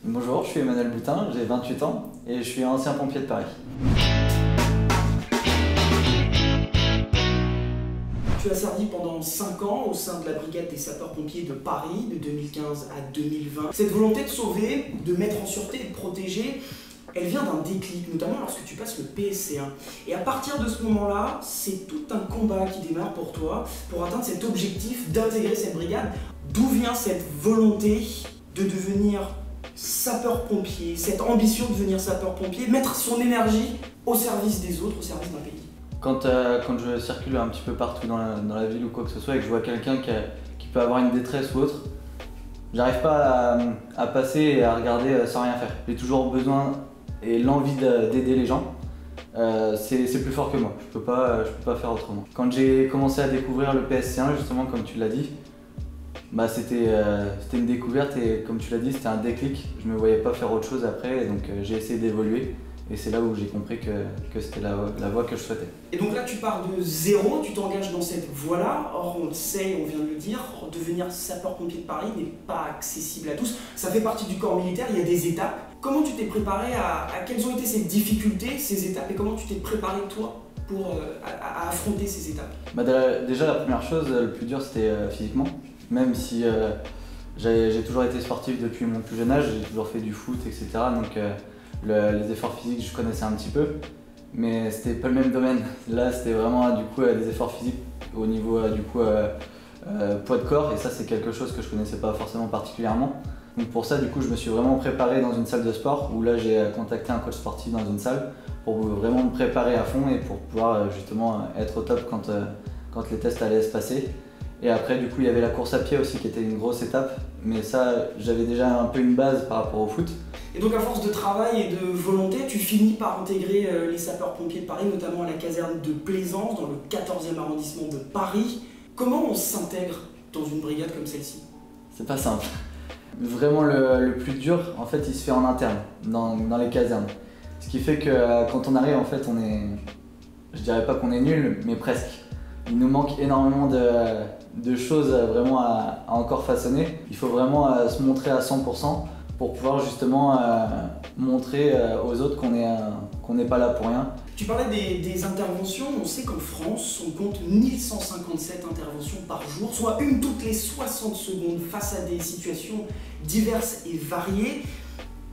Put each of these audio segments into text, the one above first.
Bonjour, je suis Emmanuel Boutin, j'ai 28 ans et je suis ancien pompier de Paris. Tu as servi pendant 5 ans au sein de la brigade des sapeurs-pompiers de Paris, de 2015 à 2020. Cette volonté de sauver, de mettre en sûreté, de protéger, elle vient d'un déclic, notamment lorsque tu passes le PSC1. Et à partir de ce moment-là, c'est tout un combat qui démarre pour toi, pour atteindre cet objectif d'intégrer cette brigade. D'où vient cette volonté de devenir sapeur-pompier, cette ambition de devenir sapeur-pompier, mettre son énergie au service des autres, au service d'un pays? Quand je circule un petit peu partout dans la ville ou quoi que ce soit et que je vois quelqu'un qui peut avoir une détresse ou autre, j'arrive pas à passer et à regarder sans rien faire. J'ai toujours besoin et l'envie d'aider les gens. C'est plus fort que moi, je peux pas faire autrement. Quand j'ai commencé à découvrir le PSC1, justement comme tu l'as dit, c'était une découverte et comme tu l'as dit, c'était un déclic. Je ne me voyais pas faire autre chose après, et donc j'ai essayé d'évoluer. Et c'est là où j'ai compris que c'était la voie que je souhaitais. Et donc là, tu pars de zéro, tu t'engages dans cette voie-là. Or, on le sait, on vient de le dire, devenir sapeur-pompier de Paris n'est pas accessible à tous. Ça fait partie du corps militaire, il y a des étapes. Comment tu t'es préparé à quelles ont été ces difficultés, ces étapes, et comment tu t'es préparé toi pour à affronter ces étapes? Déjà, la première chose, le plus dur, c'était physiquement. Même si j'ai toujours été sportif depuis mon plus jeune âge, j'ai toujours fait du foot, etc. Donc les efforts physiques, je connaissais un petit peu, mais c'était pas le même domaine. Là, c'était vraiment des efforts physiques au niveau poids de corps, et ça, c'est quelque chose que je connaissais pas forcément particulièrement. Donc pour ça, je me suis vraiment préparé dans une salle de sport, où là, j'ai contacté un coach sportif dans une salle pour vraiment me préparer à fond et pour pouvoir justement être au top quand les tests allaient se passer. Et après, il y avait la course à pied aussi qui était une grosse étape, mais ça, j'avais déjà un peu une base par rapport au foot. Et donc à force de travail et de volonté, tu finis par intégrer les sapeurs-pompiers de Paris, notamment à la caserne de Plaisance, dans le 14e arrondissement de Paris. Comment on s'intègre dans une brigade comme celle-ci? C'est pas simple. Vraiment le plus dur, en fait, il se fait en interne, dans les casernes. Ce qui fait que quand on arrive, en fait, je dirais pas qu'on est nul, mais presque. Il nous manque énormément de choses vraiment à encore façonner. Il faut vraiment se montrer à 100% pour pouvoir justement montrer aux autres qu'on n'est pas là pour rien. Tu parlais des interventions. On sait qu'en France, on compte 1157 interventions par jour, soit une toutes les 60 secondes face à des situations diverses et variées.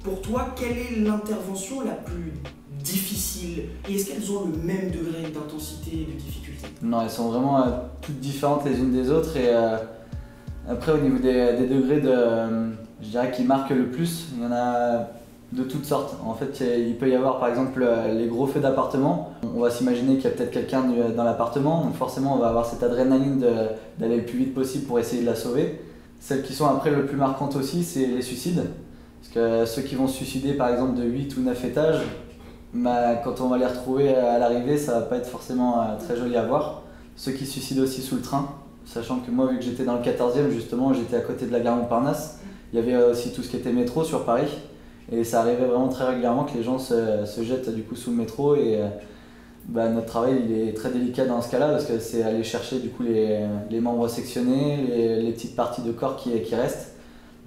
Pour toi, quelle est l'intervention la plus difficile? Et est-ce qu'elles ont le même degré d'intensité et de difficulté? Non, elles sont vraiment toutes différentes les unes des autres. Et après, au niveau des degrés je dirais qui marquent le plus, il y en a de toutes sortes. En fait, il peut y avoir par exemple les gros feux d'appartement. On va s'imaginer qu'il y a peut-être quelqu'un dans l'appartement, donc forcément on va avoir cette adrénaline d'aller le plus vite possible pour essayer de la sauver. Celles qui sont après le plus marquantes aussi, c'est les suicides. Parce que ceux qui vont se suicider par exemple de 8 ou 9 étages, quand on va les retrouver à l'arrivée, ça va pas être forcément très joli à voir. Ceux qui se suicident aussi sous le train, sachant que moi, vu que j'étais dans le 14e, justement, j'étais à côté de la gare Montparnasse. Il y avait aussi tout ce qui était métro sur Paris, et ça arrivait vraiment très régulièrement que les gens se jettent sous le métro. Et notre travail, il est très délicat dans ce cas-là, parce que c'est aller chercher les membres sectionnés, les petites parties de corps qui restent.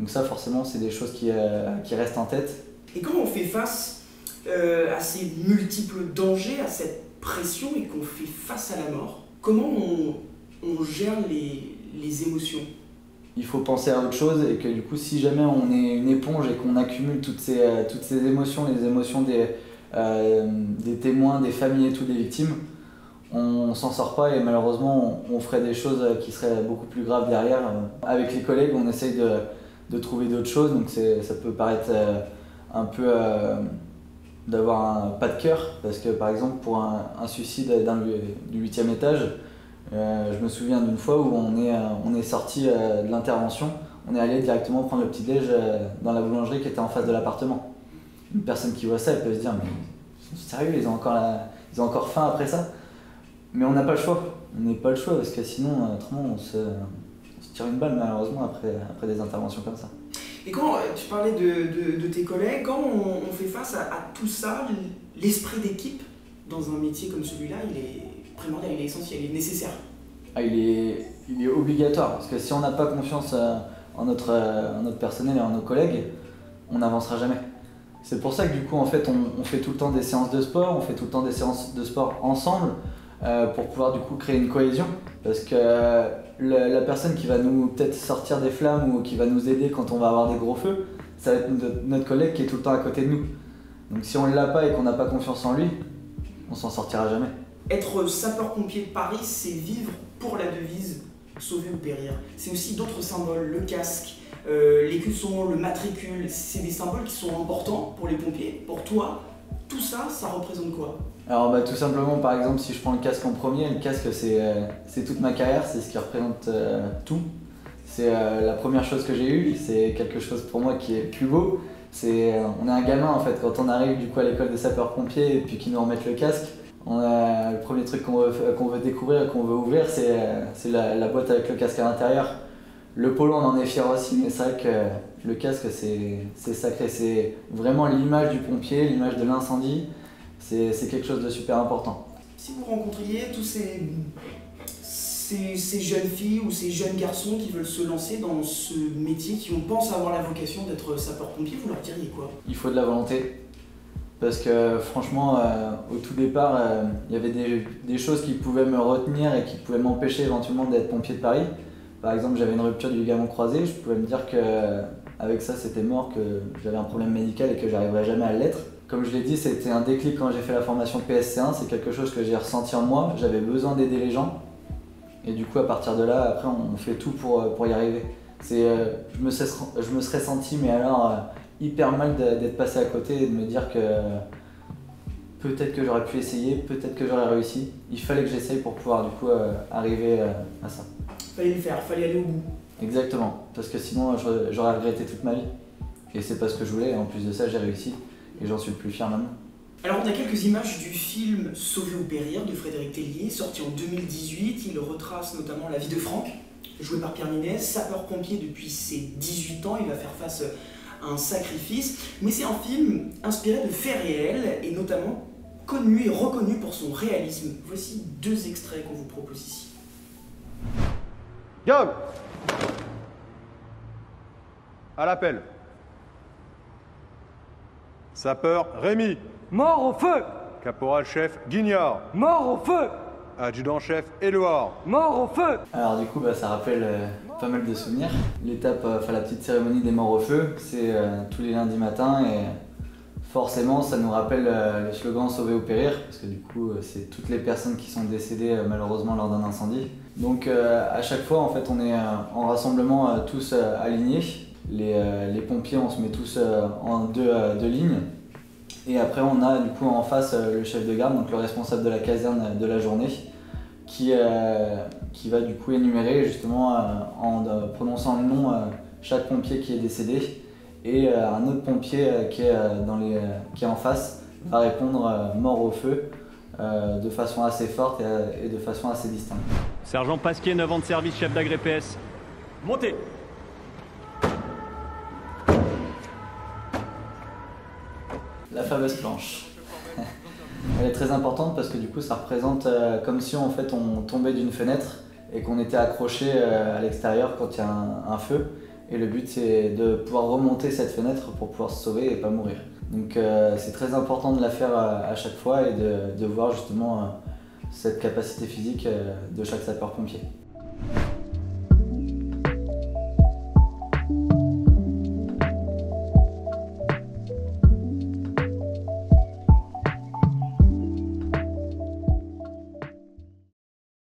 Donc ça, forcément, c'est des choses qui restent en tête. Et comment on fait face à ces multiples dangers, à cette pression, et qu'on fait face à la mort? Comment on gère les émotions? Il faut penser à autre chose, et que si jamais on est une éponge et qu'on accumule toutes ces émotions, les émotions des témoins, des familles et tout, des victimes, on s'en sort pas, et malheureusement on ferait des choses qui seraient beaucoup plus graves derrière. Avec les collègues, on essaye de trouver d'autres choses, donc ça peut paraître un peu d'avoir un pas de cœur, parce que par exemple pour un suicide du 8e étage, je me souviens d'une fois où on est sorti de l'intervention, on est allé directement prendre le petit-déj dans la boulangerie qui était en face de l'appartement. Une personne qui voit ça, elle peut se dire mais ils sont sérieux, ils ont encore faim après ça? Mais on n'a pas le choix, parce que sinon autrement on se tire une balle malheureusement après des interventions comme ça. Et quand tu parlais de tes collègues, quand on fait face à tout ça, l'esprit d'équipe dans un métier comme celui-là, il est primordial, il est essentiel, il est nécessaire. Il est obligatoire, parce que si on n'a pas confiance en notre personnel et en nos collègues, on n'avancera jamais. C'est pour ça que du coup en fait on fait tout le temps des séances de sport, on fait tout le temps des séances de sport ensemble pour pouvoir du coup créer une cohésion. Parce que la personne qui va nous peut-être sortir des flammes ou qui va nous aider quand on va avoir des gros feux, ça va être notre collègue qui est tout le temps à côté de nous. Donc si on ne l'a pas et qu'on n'a pas confiance en lui, on s'en sortira jamais. Être sapeur-pompier de Paris, c'est vivre pour la devise « Sauver ou périr ». C'est aussi d'autres symboles, le casque, l'écusson, le matricule. C'est des symboles qui sont importants pour les pompiers. Pour toi, tout ça, ça représente quoi? Alors tout simplement, par exemple, si je prends le casque en premier, le casque c'est toute ma carrière, c'est ce qui représente tout. C'est la première chose que j'ai eue, c'est quelque chose pour moi qui est plus beau. On est un gamin en fait, quand on arrive du coup à l'école des sapeurs-pompiers et puis qu'ils nous remettent le casque, le premier truc qu'on veut découvrir, qu'on veut ouvrir, c'est la boîte avec le casque à l'intérieur. Le polo, on en est fier aussi, mais c'est vrai que le casque c'est sacré, c'est vraiment l'image du pompier, l'image de l'incendie, c'est quelque chose de super important. Si vous rencontriez tous ces jeunes filles ou ces jeunes garçons qui veulent se lancer dans ce métier, qui pensent avoir la vocation d'être sapeur-pompier, vous leur diriez quoi? Il faut de la volonté. Parce que franchement, au tout départ, il y avait des choses qui pouvaient me retenir et qui pouvaient m'empêcher éventuellement d'être pompier de Paris. Par exemple, j'avais une rupture du ligament croisé, je pouvais me dire qu'avec ça c'était mort, que j'avais un problème médical et que j'arriverais jamais à l'être. Comme je l'ai dit, c'était un déclic quand j'ai fait la formation PSC1, c'est quelque chose que j'ai ressenti en moi, j'avais besoin d'aider les gens. Et du coup, à partir de là, après, on fait tout pour y arriver. Je me serais senti, mais alors, hyper mal d'être passé à côté et de me dire que peut-être que j'aurais pu essayer, peut-être que j'aurais réussi. Il fallait que j'essaye pour pouvoir du coup arriver à ça. Fallait le faire, fallait aller au bout. Exactement, parce que sinon j'aurais regretté toute ma vie. Et c'est pas ce que je voulais, et en plus de ça, j'ai réussi et j'en suis le plus fier maintenant. Alors on a quelques images du film Sauver ou périr de Frédéric Tellier, sorti en 2018. Il retrace notamment la vie de Franck, joué par Pierre Niney, sapeur-pompier depuis ses 18 ans. Il va faire face à un sacrifice. Mais c'est un film inspiré de faits réels et notamment connu et reconnu pour son réalisme. Voici 2 extraits qu'on vous propose ici. Guillaume! À l'appel. Sapeur Rémi. Mort au feu! Caporal-chef Guignard. Mort au feu! Adjudant-chef Éluard. Mort au feu! Alors du coup, ça rappelle pas mal de souvenirs. L'étape, la petite cérémonie des morts au feu, c'est tous les lundis matins et forcément ça nous rappelle le slogan Sauver ou périr, parce que du coup c'est toutes les personnes qui sont décédées malheureusement lors d'un incendie. Donc à chaque fois en fait on est en rassemblement tous alignés. Les pompiers, on se met tous en deux lignes. Et après on a du coup en face le chef de garde, donc le responsable de la caserne de la journée, qui va du coup énumérer justement en prononçant le nom chaque pompier qui est décédé, et un autre pompier qui est en face va répondre mort au feu de façon assez forte et de façon assez distincte. Sergent Pasquier, 9 ans de service, chef d'agré PS. Montez! La fameuse planche. Elle est très importante parce que du coup ça représente comme si en fait on tombait d'une fenêtre et qu'on était accroché à l'extérieur quand il y a un feu. Et le but c'est de pouvoir remonter cette fenêtre pour pouvoir se sauver et pas mourir. Donc c'est très important de la faire à chaque fois et de voir justement cette capacité physique de chaque sapeur-pompier.